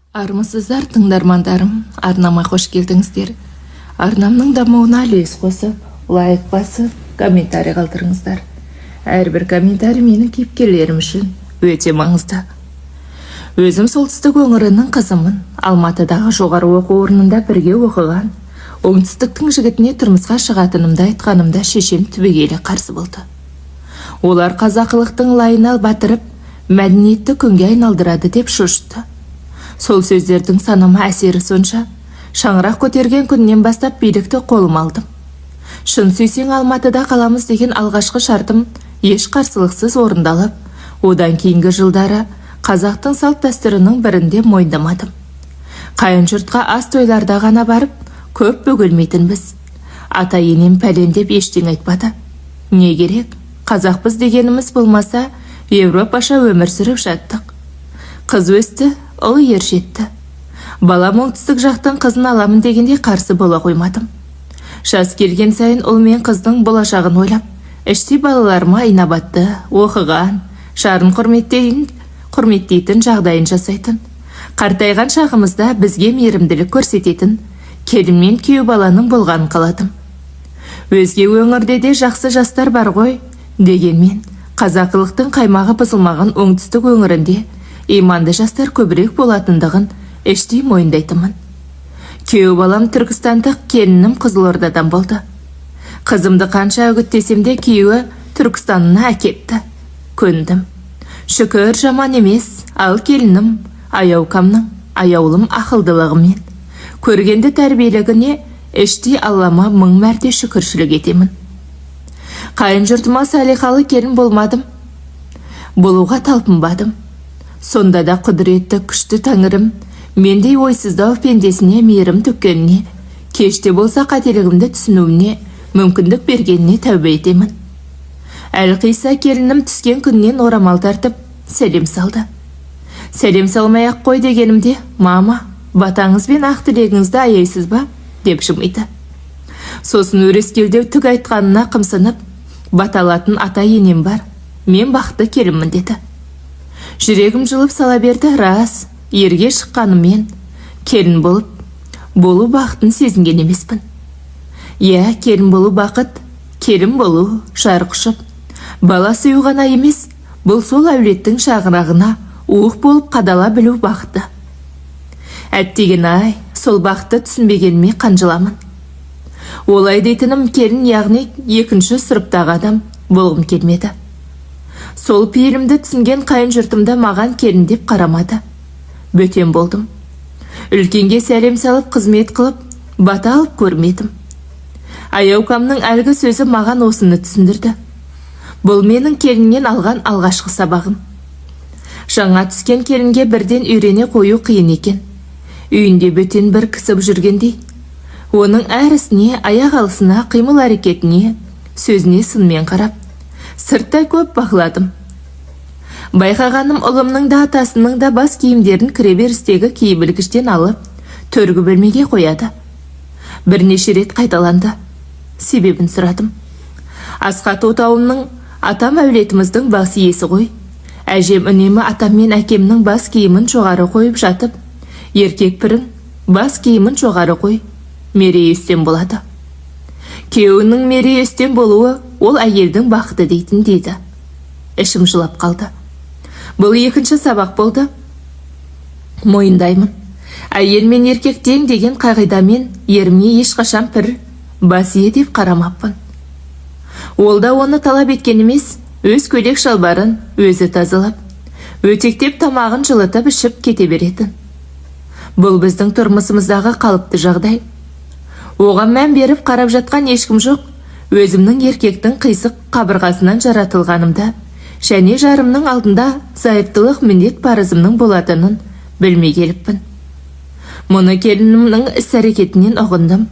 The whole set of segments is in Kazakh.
Армысыздар тыңдармандарым, арнама қош келдіңіздер. Арнамның дамуына үлес қосып, лайк басып, комментарий қалдырыңыздар. Әрбір комментарий менің кейіпкерлерім үшін өте маңызды. Өзім солтүстік өңірінің қызымын. Алматыдағы жоғары оқу орнында бірге оқыған. Оңтүстіктің жігітіне тұрмысқа шығатынымды айтқанымда шешем түбегейлі қарсы болды. Олар қазақылықтың лайына батырып, мәдениетті күнге айналдырады деп шошытты. Сол сөздердің санама әсері сонша, шаңырақ көтерген күннен бастап билікті қолыма алдым. Шын сүйсең Алматыда қаламыз деген алғашқы шартым еш қарсылықсыз орындалып, одан кейінгі жылдары қазақтың салт дәстүрінің бірінде мойындамадым. Қайын жұртқа ас тойларда ғана барып, көп бөгелмейтінбіз. Ата енем пәлен деп ештеңе айтпады. Не керек? Қазақпыз дегеніміз болмаса, Европаша өмір сүріп жаттық. Қыз өсті, ұл ер жетті. Балам оңтүстік жақтың қызын аламын дегенде қарсы бола қоймадым. Жас келген сайын ұл мен қыздың болашағын ойлап, іштей балаларыма инабатты, оқыған, жарын құрметтейтін жағдайын жасайтын. Қартайған шағымызда бізге мейірімділік көрсететін келін мен күйеу баланың болғанын қаладым. Өзге өңірде де жақсы жастар бар ғой, дегенмен қазақылықтың қаймағы бұзылмаған оңтүстік өңірінде иманды жастар көбірек болатындығын іштей мойындайтынмын. Күйеу балам түркістандық, келінім Қызылордадан болды. Қызымды қанша үгіттесем де күйеуі Түркістанына әкетті. Көндім. Шүкір, жаман емес, ал келінім аяукамның аяулым ақылдылығымен, көргенді тәрбиелігіне іштей Аллама мың мәрте шүкіршілік етемін. Қайын жұртыма салиқалы келін болмадым, болуға талпынбадым. Сонда да құдіретті күшті Тәңірім мендей ойсыздау пендесіне мейірім төккеніне, кеште болса қателігімді түсінуіне мүмкіндік бергеніне тәубе етемін. Әлқиса келінім түскен күннен орамал тартып сәлем салды. Сәлем салмай-ақ қой дегенімде, мама, батаңыз бен ақ тілегіңізді аяйсыз ба? деп жымиды. Сосын өрескелдеу түк айтқанына қымсынып, баталатын ата енем бар, мен бақты келінмін деді. Жүрегім жылып сала берді. Рас, ерге шыққанымен келін болу бақытын сезінген емеспін. Иә, келін болу бақыт, келін болу жарық ұшып, бала сүю ғана емес, бұл сол әулеттің шағырағына уық болып қадала білу бақыты. Әттеген ай, сол бақытты түсінбегеніме қанжыламын. Олай дейтінім келін, яғни екінші сұрыптағы адам болғым келмеді. Сол пейілімді түсінген қайын жұртымда маған келін деп қарамады. Бөтен болдым. Үлкенге сәлем салып, қызмет қылып, бата алып көрмедім. Аяукамның әлгі сөзі маған осыны түсіндірді. Бұл менің келіннен алған алғашқы сабағым. Жаңа түскен келінге бірден үйрене қою қиын екен. Үйінде бөтен бір кісіп жүргендей, оның әр ісіне, аяқ алысына, қимыл әрекетіне, сөзіне сынмен қарап, сырттай көп бақыладым. Байқағаным, ұлымның да атасының да бас киімдерін кіреберістегі киім-ілгіштен алып, төргі бөлмеге қояды. Бірнеше рет қайталанды. Себебін сұрадым. Асқат отауымның атам әулетіміздің бас иесі ғой. Әжем үнемі атам мен әкемнің бас киімін жоғары қойып жатып, еркек пірің бас киімін жоғары қой, мерей үстем болады. Күйеуінің мерей үстем болуы ол әйелдің бақыты дейтін дейді. Ішім жылап қалды. Бұл екінші сабақ болды. Мойындаймын. Әйел мен еркек тең деген қағидамен еріме ешқашан пір бас ие деп қарамаппын. Ол да оны талап еткен емес, өз көйлек шалбарын өзі тазалап, өтектеп тамағын жылытып ішіп кете беретін. Бұл біздің тұрмысымыздағы қалыпты жағдай. Оған мән беріп қарап жатқан ешкім жоқ. Өзімнің еркектің қисық қабырғасынан жаратылғанымда, және жарымның алдында зайыптылық міндет парызымның болатынын білмей келіппін. Мұны келінімнің іс-әрекетінен ұғындым.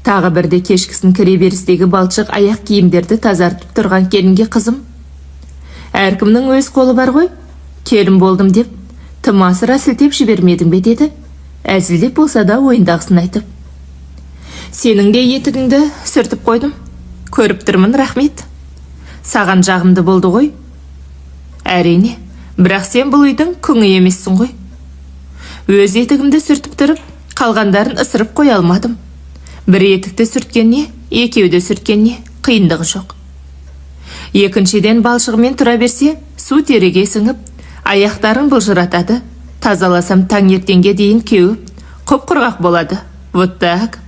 Тағы бірде кешкісін кіреберістегі балшық аяқ киімдерді тазартып тұрған келінге қызым, әркімнің өз қолы бар ғой, келін болдым деп, тым асыра сілтеп жібермедің бе деді, әзілдеп болса да ойындағысын айтып. Сенің де етігіңді сүртіп қойдым, көріп тұрмын, рахмет. Саған жағымды болды ғой. Әрине, бірақ сен бұл үйдің күңі емессің ғой. Өз етігімді сүртіп тұрып, қалғандарын ысырып қоя алмадым. Бір етікті сүрткенне, екеуді сүрткенне қиындығы жоқ. Екіншіден балшығымен тұра берсе, су тереге сіңіп, аяқтарын былжыратады. Тазаласам таңертеңге дейін кеуіп, құп-құрғақ болады. Вот так.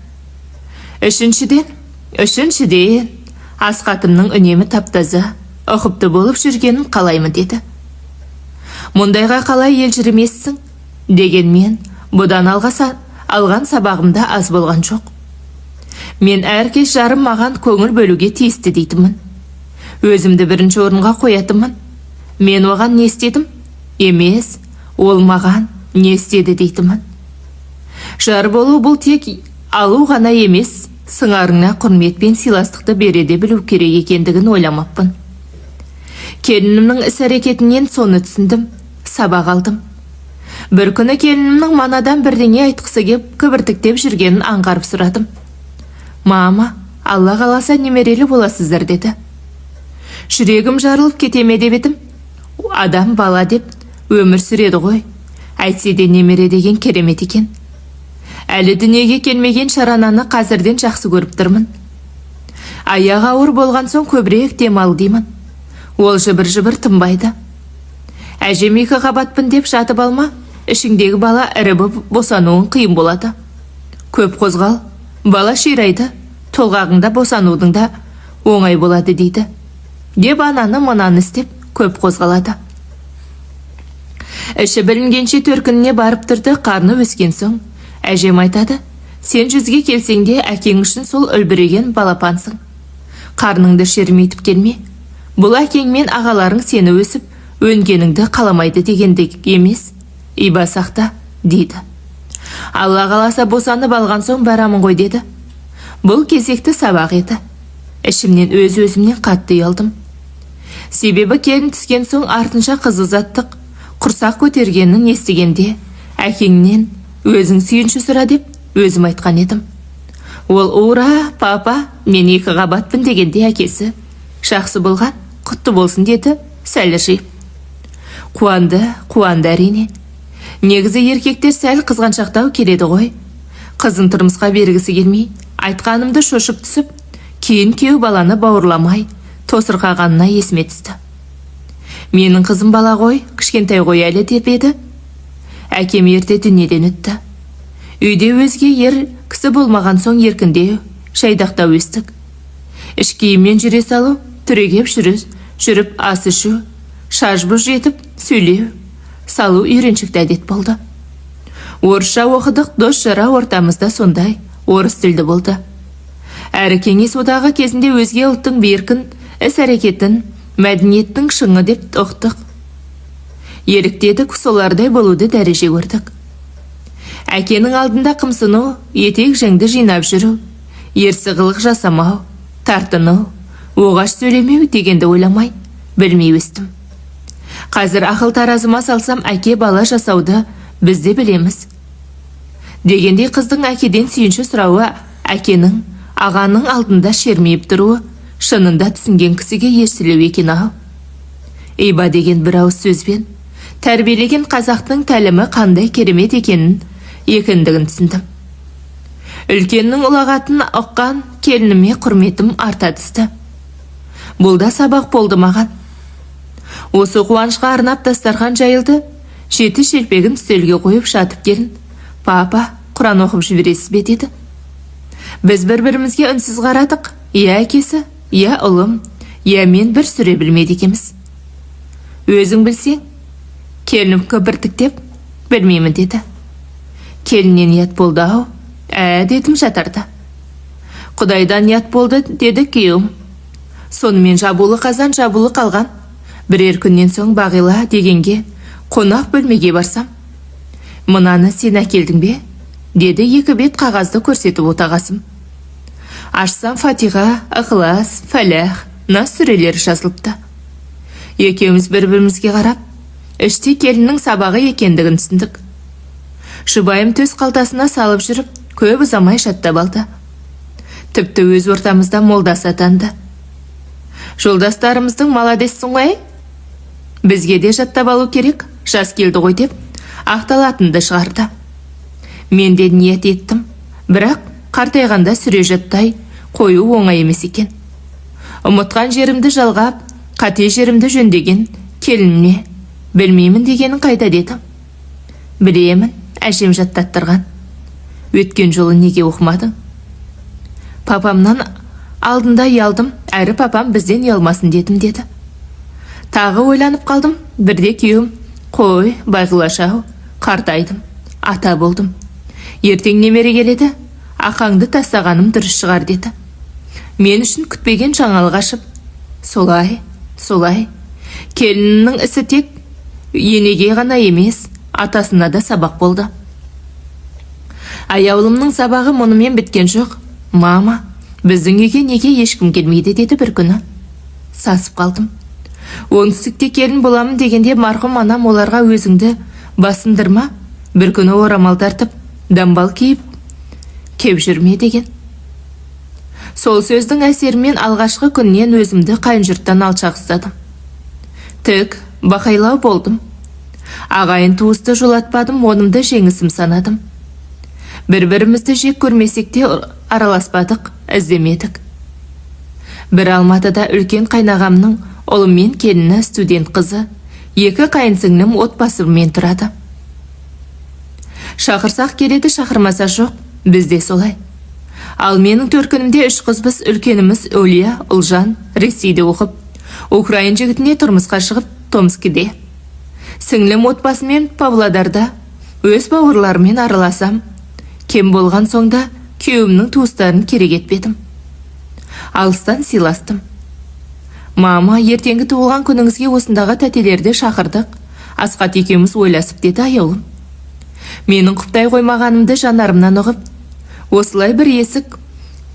Үшіншіден, асқатымның үнемі таптаза, ұқыпты болып жүргенін қалаймын деді. Мұндайға қалай елжіремессің? Дегенмен, бұдан алған сабағымда аз болған жоқ. Мен әркез жарым маған көңіл бөлуге тиісті дейтімін. Өзімді бірінші орынға қоятымын. Мен оған не істедім? Емес, ол маған не істеді дейтімін. Жар болу бұл тек алу ғана емес, сыңарыңа құрмет пен сыйластықты береде білу керек екендігін ойламаппын. Келінімнің іс-әрекетінен соны түсіндім, сабақ алдым. Бір күні келінімнің манадан бірдеңе айтқысы кеп, кібіртіктеп жүргенін аңғарып сұрадым. Мама, Алла қаласа немерелі боласыздар деді. Жүрегім жарылып кетеме деп едім. Адам бала деп өмір сүреді ғой. Әйтсе де немере деген керемет екен. Әлі дүниеге келмеген шарананы қазірден жақсы көріп тұрмын. Аяғы ауыр болған соң көбірек демал деймін. Ол жыбыр-жыбыр тынбайды. Әжем 2 қабатпын деп жатып алма, ішіңдегі бала ірібі босануын қиын болады. Көп қозғал, бала ширайды, толғағыңда босанудың да оңай болады дейді. Деп ананы мынаны істеп көп қозғалады. Іші білінгенше төркініне барып тұрды, қарны өскен соң. Әжем айтады, сен 100-ге келсең де әкең үшін сол үлбіреген балапансың. Қарныңды шермейтіп келме. Бұл әкең мен ағаларың сені өсіп, өнгеніңді қаламайды дегенде емес, ибасақта, дейді. Алла қаласа босанып алған соң барамын ғой деді. Бұл кезекті сабақ еді. Ішімнен өз-өзімнен қатты ұялдым. Себебі келін түскен соң артынша қыз ұзаттық, құрсақ көтергенін естігенде, әкеңнен өзің сүйінші сұра деп өзім айтқан едім. Ол ура, папа, мен 2 қабатпын дегенде әкесі, жақсы болған, құтты болсын деді, сәлі жиып. Қуанды әрине. Негізі еркектер сәл қызғаншақтау келеді ғой. Қызын тұрмысқа бергісі келмей, айтқанымды шошып түсіп, кейін кеу баланы бауырламай, тосырқағанына есіме түсті. Менің қызым бала ғой, кішкентай ғой әлі деп еді. Әкем ерте дүниеден өтті. Үйде өзге ер кісі болмаған соң еркіндеу, шайдақтау өстік. Іш киіммен жүре салу, түрегеп жүріп ас ішу, шашбұж жетіп сөйлеу, салу үйреншікті әдет болды. Орысша оқыдық, дос жара ортамызда сондай орыс тілді болды. Әрі кеңес одағы кезінде өзге ұлттың беркін, іс-әрекетін, мәдениеттің шыңы деп ұқтық. Еліктедік, солардай болуды дәреже көрдік. Әкенің алдында қымсыну, етек жеңді жинап жүру, ерсі қылық жасамау, тартыну, оғаш сөйлемеу дегенді ойламай, білмей өстім. Қазір ақыл таразыма салсам, әке бала жасауды бізде білеміз. Дегендей қыздың әкеден сүйінші сұрауы, әкенің, ағаның алдында шермейіп тұруы, шынында түсінген кісіге ерсілеу екен ау. Иба деген бір ауыз сөзбен, тәрбиелеген қазақтың тәлімі қандай керемет екендігін түсіндім. Үлкеннің ұлағатын ұққан келініме құрметім арта түсті. Бұл да сабақ болды маған. Осы қуанышқа арнап дастархан жайылды, 7 шелпегін үстелге қойып жатып келін. Папа, Құран оқып жібересіз бе деді. Біз бір-бірімізге үнсіз қарадық. Я әкесі, я ұлым, я мен бір сүре білмеді екеміз. Өзің білсең, келінім кібіртіктеп, білмеймін деді. Келіннен ниет болды ау, дедім жатарда. Құдайдан ниет болды деді күйеуім. Сонымен жабулы қазан жабулы қалған. Бірер күннен соң Бағила дегенге қонақ бөлмеге барсам. Мынаны сен әкелдің бе? Деді 2 бет қағазды көрсетіп отағасым. Ашсам Фатиға, Ықылас, Фәләх, Нас сүрелері жазылыпты. Екеуміз бір-бірімізге қарап, іште келіннің сабағы екендігін түсіндік. Жұбайым төс қалтасына салып жүріп, көп ұзамай жаттап алды. Тіпті өз ортамызда молдасы атанды. Жолдастарымыздың маладессің ғой? Бізге де жаттап алу керек, жас келді ғой деп, ақталатынды шығарды. Мен де ниет еттім, бірақ қартайғанда сүре жаттай қою оңай емес екен. Ұмытқан жерімді жалғап, қате жерімді жөндеген келініне білмеймін дегенін қайда дедім. Білемін, әжем жаттаттырған. Өткен жолы неге оқымадың? Папамнан алдында ұялдым, әрі папам бізден ұялмасын дедім деді. Тағы ойланып қалдым, бірде күйеуім, қой, байғылашау, қартайдым, ата болдым. Ертең немере келеді, ақаңды тастағаным дұрыс шығар деді. Мен үшін күтпеген жаңалық ашып, солай. Келіннің ісі тек енеге ғана емес, атасына да сабақ болды. Аяулымның сабағы мұнымен біткен жоқ. Мама, біздің үйге неге ешкім келмейді деді бір күні. Сасып қалдым. Оңтүстікте келін боламын дегенде марқұм анам оларға өзіңді басындырма, бір күні орамал тартып, дамбал киіп кеп жүрме деген. Сол сөздің әсерімен алғашқы күннен өзімді қайын жұрттан алшақ ұстадым. Тік, бақайлау болдым. Ағайын туысты жолатпадым, онымды жеңісім санадым. Бір-бірімізді жек көрмесек те араласпадық, іздемедік. Бір Алматыда үлкен қайнағамның ұлы мен келіні студент қызы, екі қайынсіңлім отбасымен тұрады. Шақырсақ келеді, шақырмаса жоқ, бізде солай. Ал менің төркінімде үш қызбыз, үлкеніміз Өлия, Ұлжан, Ресейде оқып, Украин жігітіне тұрмысқа шығып, Томскіде. Сіңлім отбасымен Павлодарда, өз бауырларымен араласам. Кем болған соңда күйеуімнің туыстарын керек етпедім. Алыстан сыйластым. Мама, ертеңгі туылған күніңізге осындағы тәтелерді шақырдық. Асқат екеуміз ойласып деді аяулым. Менің құптай қоймағанымды жанарымнан ұғып, осылай бір есік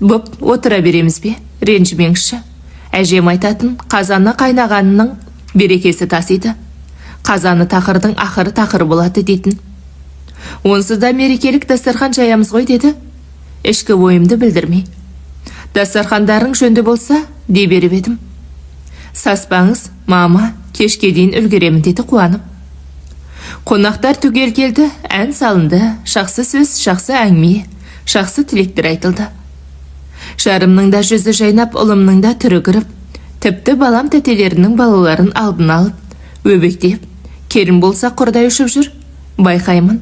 бұп отыра береміз бе? Ренжімеңізші. Әжем айтатын, қазаны қайнағанының берекесі тасиды. Қазаны тақырдың ақыры тақыр болады дейтін. Онсыз да мерекелік дастархан жаямыз ғой деді. Ішкі ойымды білдірмей. Дастархандарың жөнді болса, дей беріп едім. Саспаңыз, мама, кешке дейін үлгеремін деді қуанып. Қонақтар түгел келді, ән салынды, жақсы сөз, жақсы әңгіме, жақсы тілектер айтылды. Жарымның да жүзі жайнап, ұлымның да түрі кіріп, тіпті балам тәтелерінің балаларын алдын алып, өбектеп, келін болса құрдай ұшып жүр, байқаймын.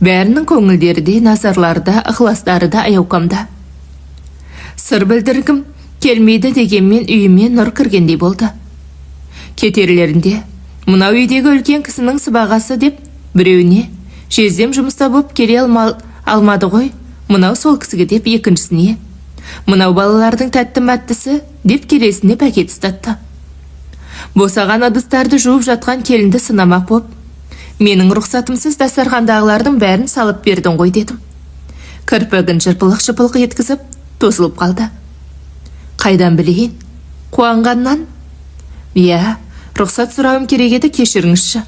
Бәрінің көңілдері де, назарлары да, ықыластары да аяукамда. Сыр білдіргім келмейді дегенмен үйіме нұр кіргендей болды. Кетерлерінде, мынау үйдегі үлкен кісінің сыбағасы деп, біреуіне, жездем жұмыста боп келе алмады ғой, мынау сол кісіге деп екіншісіне, мынау балалардың тәтті мәттісі деп келесіне пәкет ұстатты. Босаған ыдыстарды жуып жатқан келінді сынамақ боп, менің рұқсатымсыз дастархандағылардың бәрін салып бердің ғой дедім. Кірпігін жырпылық-жыпылық еткізіп, тосылып қалды. Қайдан білейін? Қуанғаннан? Я, рұқсат сұрауым керек еді, кешіріңізші.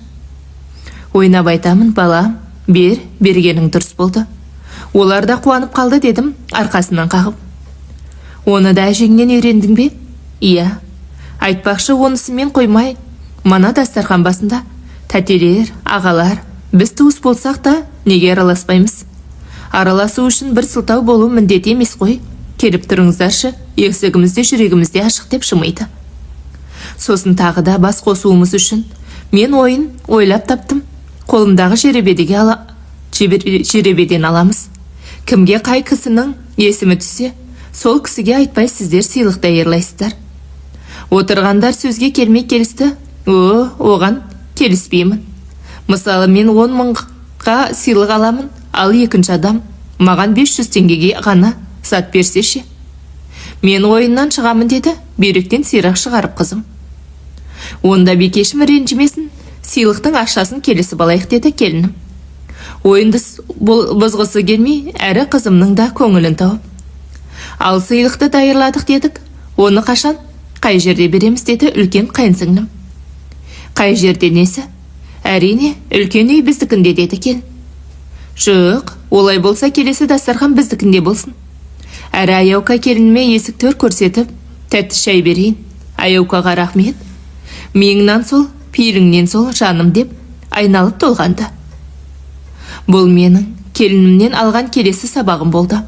Ойнап айтамын, балам, бергенің дұрыс болды. Олар да қуанып қалды дедім, арқасынан қағып. Оны да әжеңнен үйрендің бе? Иә. Айтпақшы, онысымен қоймай, мана дастархан басында тәтелер, ағалар, біз туыс болсақ та неге араласпаймыз? Араласу үшін бір сылтау болу міндет емес қой. Келіп тұрыңыздаршы, есігімізде жүрегімізде ашық деп шымайды. Сосын тағы да бас қосуымыз үшін мен ойын ойлап таптым. Қолымдағы жеребеден аламыз. Кімге қай кісінің есімі түссе, сол кісіге айтпай сіздер сыйлық даярлайсыздар. Отырғандар сөзге келмей келісті. Оған келіспеймін. Мысалы, мен 10 мыңға сыйлық аламын, ал екінші адам маған 500 теңгеге ғана сат берсе ше. Мен ойыннан шығамын деді, бүйректен сирақ шығарып қызым. Онда бекешім ренжімесін, сыйлықтың ақшасын келесі балайық деді келінім. Ойынды бұзғысы келмей, әрі қызымның да көңілін тауып. Ал сыйлықты дайырладық дедік, оны қашан, қай жерде береміз деді үлкен қайынсіңлім. Қай жерде несі? Әрине, үлкен үй біздікінде деді кел. Жоқ, олай болса келесі дастархан біздікінде болсын. Әрі аяука келініме есік төр көрсетіп, тәтті шай берейін. Аяукаға рахмет. Меңнен сол, пейіліңнен сол жаным деп айналып толғанды. Бұл менің келінімнен алған келесі сабағым болды.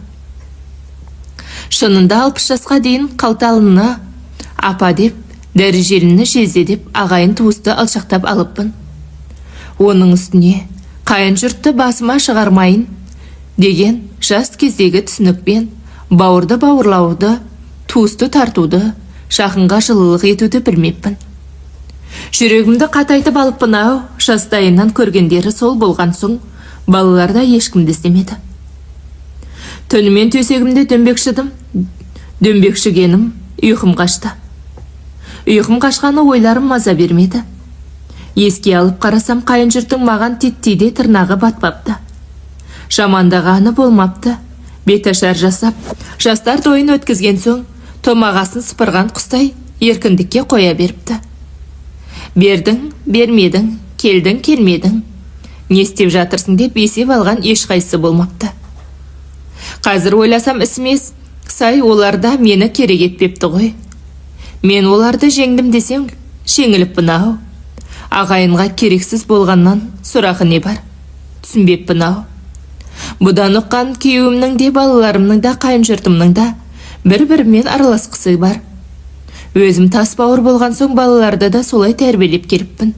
Шынында 60 жасқа дейін қалталыны апа деп, дәрежеліні жезде деп ағайын туысты алшақтап алыппын. Оның үстіне қайын жұртты басыма шығармайын деген жас кездегі түсінікпен бауырды бауырлауды, туысты тартуды, жақынға жылылық етуді білмеппін. Жүрегімді қатайтып алыппын ау, жастайынан көргендері сол болған соң, балаларда ешкімді іздемеді. Түнімен төсегімде дөмбекшігенім ұйқым қашты. Ұйқым қашқаны ойларым маза бермеді. Еске алып қарасам, қайын жұрттың маған титтейде тырнағы батпапты. Жамандағаны болмапты. Беташар жасап, жастар тойын өткізген соң, томағасын сыпырған құстай еркіндікке қоя беріпті. Бердің, бермедің, келдің, келмедің. Не істеп жатырсың деп есеп алған ешқайсысы болмапты. Қазір ойласам ісімес, сай оларда мені керек етпепті ғой. Мен оларды жеңдім десем, жеңіліппін ау. Ағайынға керексіз болғаннан сұрақы не бар? Түсінбеппін ау. Бұдан ұққан күйеуімнің де, балаларымның да, қайын жұртымның да бір-бірімен араласқысы бар. Өзім тас бауыр болған соң балаларды да солай тәрбиелеп келіппін.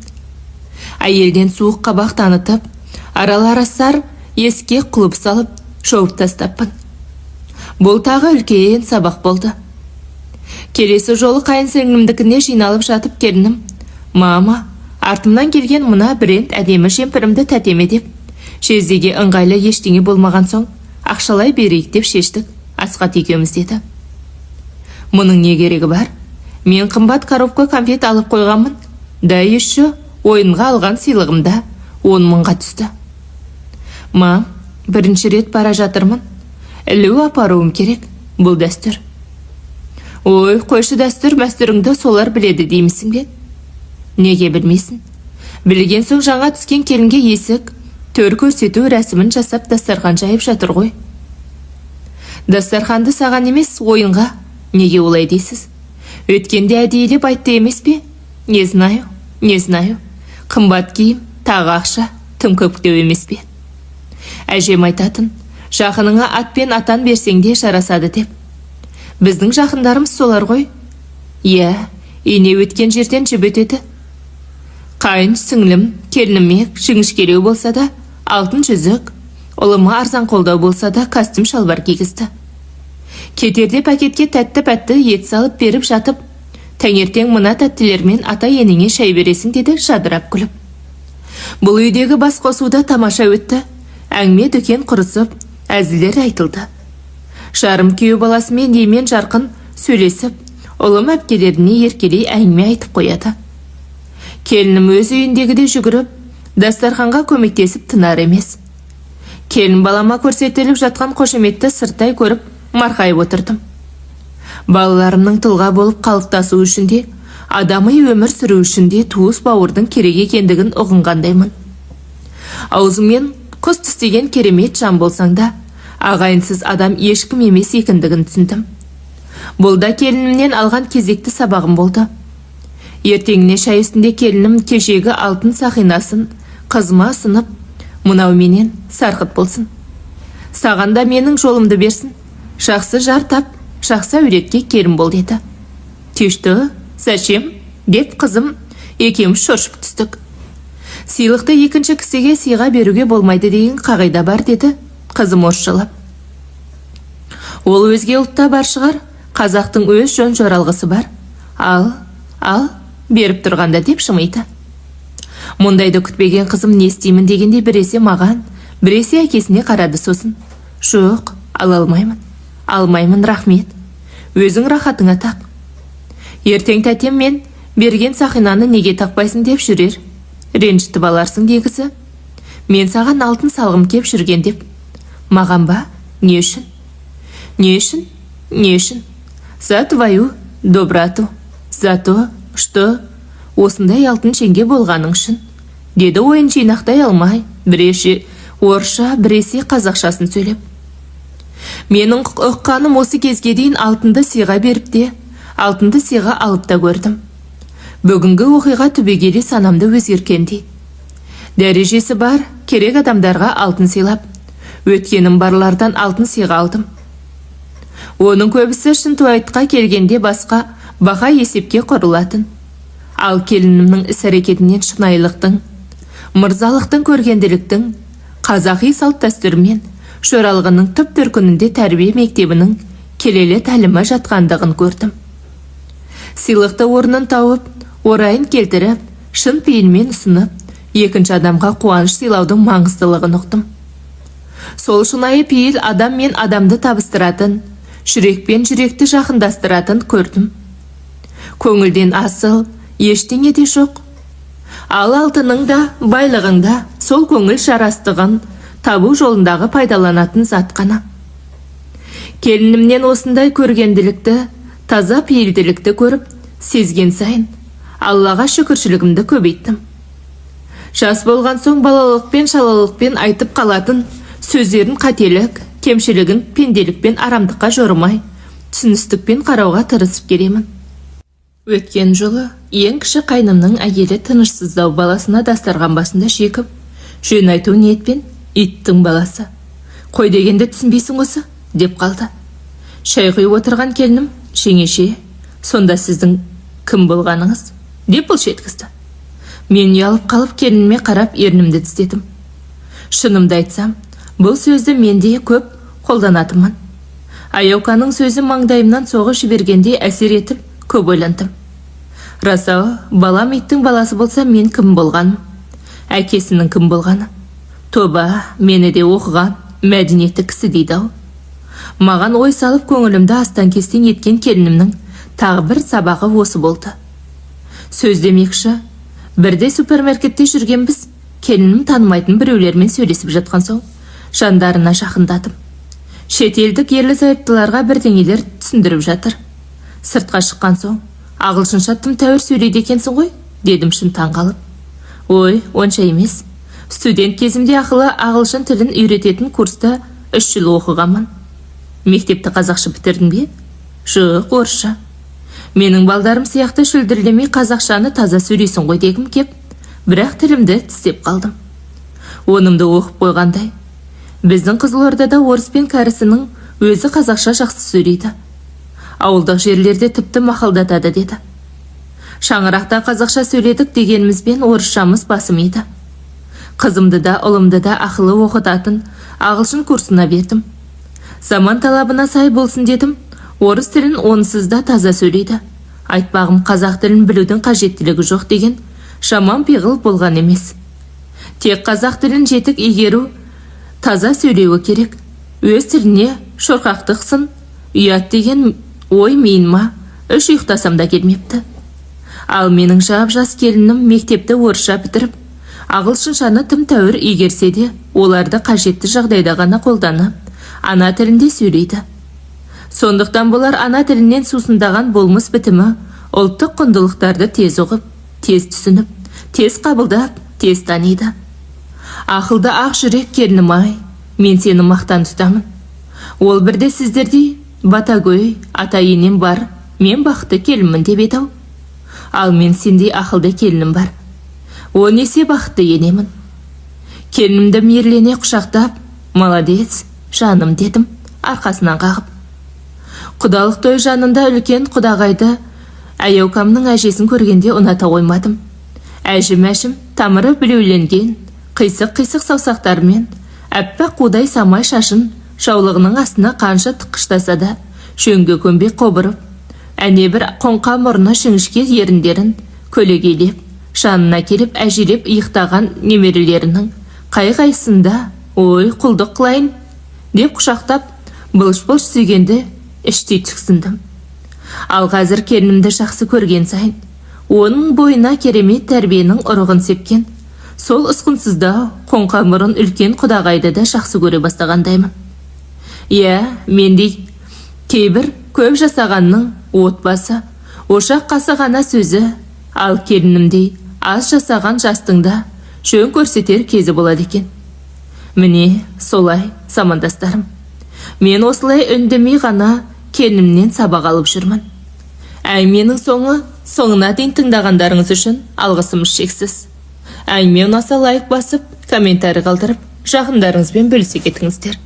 Әйелден суық қабақ танытып, араларасар еске құлып салып, шауып тастаппын. Бұл тағы үлкен сабақ болды. Келесі жолы қайын сіңлімдікіне жиналып жатып келінім, мама, артымнан келген мына бренд әдемі жемпірімді тәтеме деп, жездеге ыңғайлы ештеңе болмаған соң, ақшалай берейік деп шештік, Асқат екеуміз деді. Мұның не керегі бар? Мен қымбат коробка конфет алып қойғанмын, да еще ойынға алған сыйлығымда 10 мыңға түсті. Мам, бірінші рет бара жатырмын. Ілу апаруым керек, бұл дәстүр. Ой, қойшы дәстүр мәстүріңді солар біледі деймісің бе? Неге білмейсің? Білген соң жаңа түскен келінге есік, төр көрсету рәсімін жасап дастархан жайып жатыр ғой. Дастарханды саған емес, ойынға. Неге олай дейсіз? Өткенде әдейілеп айтты емес пе? Не знаю. Қымбат киім, тағы ақша, тым көптеу емес пе? Әжем айтатын, жақыныңа ат пен атан берсең де жарасады деп. Біздің жақындарымыз солар ғой. Иә, ине өткен жерден жіп өтеді. Қайын сіңлім, келініме жіңішкелеу болса да, алтын жүзік, ұлыма арзан қолдау болса да, костюм шалбар кигізді. Кетерде пакетке тәтті-пәтті ет салып беріп жатып, таңертең мына тәттілермен ата енеңе шай бересің деді жадырап күліп. Бұл үйдегі бас қосуда тамаша өтті. Әңгіме дүкен құрысып, әзілдер айтылды. Жарым күйеу баласымен емен жарқын сөйлесіп, ұлым әпкелеріне еркелей әңгіме айтып қояды. Келінім өз үйіндегіде жүгіріп, дастарханға көмектесіп тынар емес. Келін балама көрсетіліп жатқан қошеметті сырттай көріп, марқайып отырдым. Балаларымның тұлға болып қалыптасу үшін де, адамы өмір сүру үшін де туыс бауырдың керек екендігін ұғынғандаймын. Аузыңмен құс тістеген керемет жан болсаң да, ағайынсыз адам ешкім емес екендігін түсіндім. Бұл да келінімнен алған кезекті сабағым болды. Ертеңіне шай үстінде келінім кешегі алтын сақинасын қызыма ұсынып, мынау менен сарқыт болсын. Саған да менің жолымды берсін. Жақсы жар тап, жақсы әуретке келін бол деді. Тешті, зачем? Деп қызым екеуміз шошып түстік. Сыйлықты екінші кісіге сыйға беруге болмайды деген қағида бар деді қызым орысшалап. Ол өзге ұлтта бар шығар, қазақтың өз жөн жоралғысы бар. Ал, беріп тұрғанда деп шымайды. Мұндайды күтпеген қызым не істеймін дегенде біресе маған, біресе әкесіне қарады сосын. Жоқ, алмаймын, рахмет. Өзің рахатыңа тақ. Ертең тәтем мен берген сақинаны неге тақпайсың деп жүрер. Ренжітіп аларсың дегісі. Мен саған алтын салғым кеп жүрген деп. Маған ба? Не үшін? За твою добрату. Зато, что осындай алтын шенге болғаның үшін. Деді ойын жинақтай алмай, біресе орысша, біресе қазақшасын сөйлеп. Менің ұққаным осы кезге дейін алтынды сыйға беріп те, алтынды сыйға алып та көрдім. Бүгінгі оқиға түбегейлі санамды өзгерткендей. Дәрежесі бар, керек адамдарға алтын сыйлап, өткенім барлардан алтын сыйға алдым. Оның көбісі Шынтуайтқа келгенде басқа баға есепке құрылатын. Ал келінімнің іс-әрекетінен шынайылықтың, мырзалықтың, көргенділіктің, қазақи салт дәстүрмен Шөралғының түп төркінінде тәрбие мектебінің келелі тәлімі жатқандығын көрдім. Сыйлықты орнын тауып, орайын келтіріп, шын пейілмен ұсынып, екінші адамға қуаныш сыйлаудың маңыздылығын ұқтым. Сол шынайы пейіл адам мен адамды табыстыратын, жүрекпен жүректі жақындастыратын көрдім. Көңілден асыл, ештеңе де жоқ. Ал алтының да, байлығың да сол көңіл жарастығын табу жолындағы пайдаланатын зат қана. Келінімнен осындай көргенділікті, таза пейілділікті көріп, сезген сайын Аллаға шүкіршілігімді көбейттім. Жас болған соң балалықпен, шалалықпен айтып қалатын сөздерін қателік, кемшілігін пенделікпен арамдыққа жорымай, түсіністікпен қарауға тырысып келемін. Өткен жолы ең кіші қайнымның әйелі тынышсыздау баласына дастархан басында шекіп, жөн айту ниетпен иттің баласы. Қой дегенді түсінбейсің осы, деп қалды. Шай құйып отырған келінім, жеңеше, сонда сіздің кім болғаныңыз? Деп бұлш еткізді. Мен ұялып қалып келініме қарап ернімді тістедім. Шынымды айтсам, бұл сөзді менде көп қолданатынмын. Аяуканың сөзі маңдайымнан соғып жібергендей әсер етіп, көп ойландым. Расау, балам иттің баласы болса, мен кім болғаным? Әкесінің кім болғаны? Тоба, мені де оқыған, мәдениетті кісі дейді-ау. Маған ой салып көңілімді астан-кестен еткен келінімнің тағы бір сабағы осы болды. Сөз демекші, бірде супермаркетте жүргенбіз, келінім танымайтын біреулермен сөйлесіп жатқан соң, жандарына жақындатым. Шетелдік ерлі-зайыптыларға бірдеңелер түсіндіріп жатыр. Сыртқа шыққан соң, ағылшынша тым тәуір сөйлейді екенсің ғой, дедім шын таңғалып. Ой, онша емес. Студент кезімде ақылы ағылшын тілін үйрететін курста 3 жыл оқығанмын. Мектепті қазақша бітірдің бе? Жоқ, орысша. Менің балдарым сияқты шүлдірлемей қазақшаны таза сөйлейсің ғой дегім кеп, бірақ тілімді тістеп қалдым. Онымды оқып қойғандай. Біздің Қызылордада орыс пен кәрісінің өзі қазақша жақсы сөйлейді. Ауылдық жерлерде тіпті мақалдатады деді. Шаңырақта қазақша сөйледік дегенімізбен орысшамыз басым еді. Қызымды да, ұлымды да ақылы оқытатын ағылшын курсына бердім. Заман талабына сай болсын дедім. Орыс тілін онсыз да таза сөйлейді. Айтпағым, қазақ тілін білудің қажеттілігі жоқ деген жаман пиғыл болған емес. Тек қазақ тілін жетік игеру, таза сөйлеуі керек. Өз тіліне шорқақтықсын, ұят деген ой миыма 3 ұйықтасам да келмепті. Ал менің жап-жас келінім мектепті орысша бітіріп, ағылшыншаны тым тәуір игерсе де, оларды қажетті жағдайда ғана қолданып, ана тілінде сөйлейді. Сондықтан болар ана тілінен сусындаған болмыс бітімі ұлттық құндылықтарды тез ұғып, тез түсініп, тез қабылдап, тез таниды. Ақылды ақ жүрек келінім-ай, мен сені мақтан тұтамын. Ол бірде сіздердей батагөй ата-енем бар, мен бақытты келінмін деп еді-ау. Ал мен сендей ақылды келінім бар. О несе бақытты енемін. Келінімді мейірлене құшақтап, молодец, жаным дедім, арқасынан қағып. Құдалық той жанында үлкен құдағайды Аяукамның әжесін көргенде ұната қоймадым. Әжім тамыры білеуленген, қисық-қисық саусақтарымен, әппақ қудай самай шашын жаулығының астына қанша тыққыштаса да, жөнге көнбей қобырып, әне бір қоңқа мұрны шіңішке еріндерін көлегейлеп, жанына келіп әжелеп иықтаған немерелерінің қай-қайсында ой құлдық қылайын деп құшақтап, бұлыш-бұлыш сүйгенді іштей тіксіндім. Ал қазір келінімді жақсы көрген сайын, оның бойына керемет тәрбиенің ұрығын сепкен, сол ұсқынсыздау қоңқа мұрын үлкен құдағайды да жақсы көре бастағандаймын. Мендей кейбір көп жасағанның отбасы, ошақ қасы ғана сөзі, ал келінімдей аз жасаған жастың да жөн көрсетер кезі болады екен. Міне, солай, замандастарым. Мен осылай үндемей ғана келінімнен сабақ алып жүрмін. Әңгіменің соңына дейін тыңдағандарыңыз үшін алғысым шексіз. әңгіме ұнаса лайк басып комментарий қалдырып жақындарыңызбен бөлісе кетіңіздер.